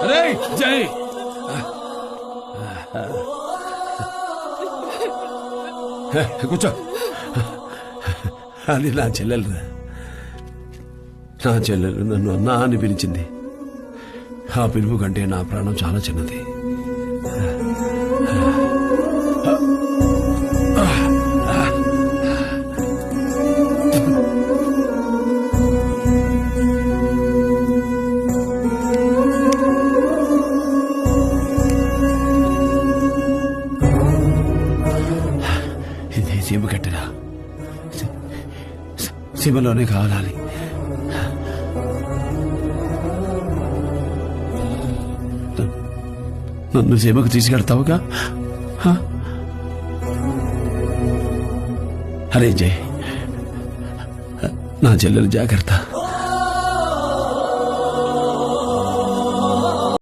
అరే జై కూర్చో. అది నా చెల్లెలు. నా చెల్లెలు నన్ను అన్నా అని పిలిచింది. ఆ పిలుపు కంటే నా ప్రాణం చాలా చిన్నది. ఇది సీమ కట్టెరా, సీమలోనే కావాలి. నన్ను సీమకు తీసుకెడతావుగా? అరే జయ్, నా చెల్లెలు జాగ్రత్త.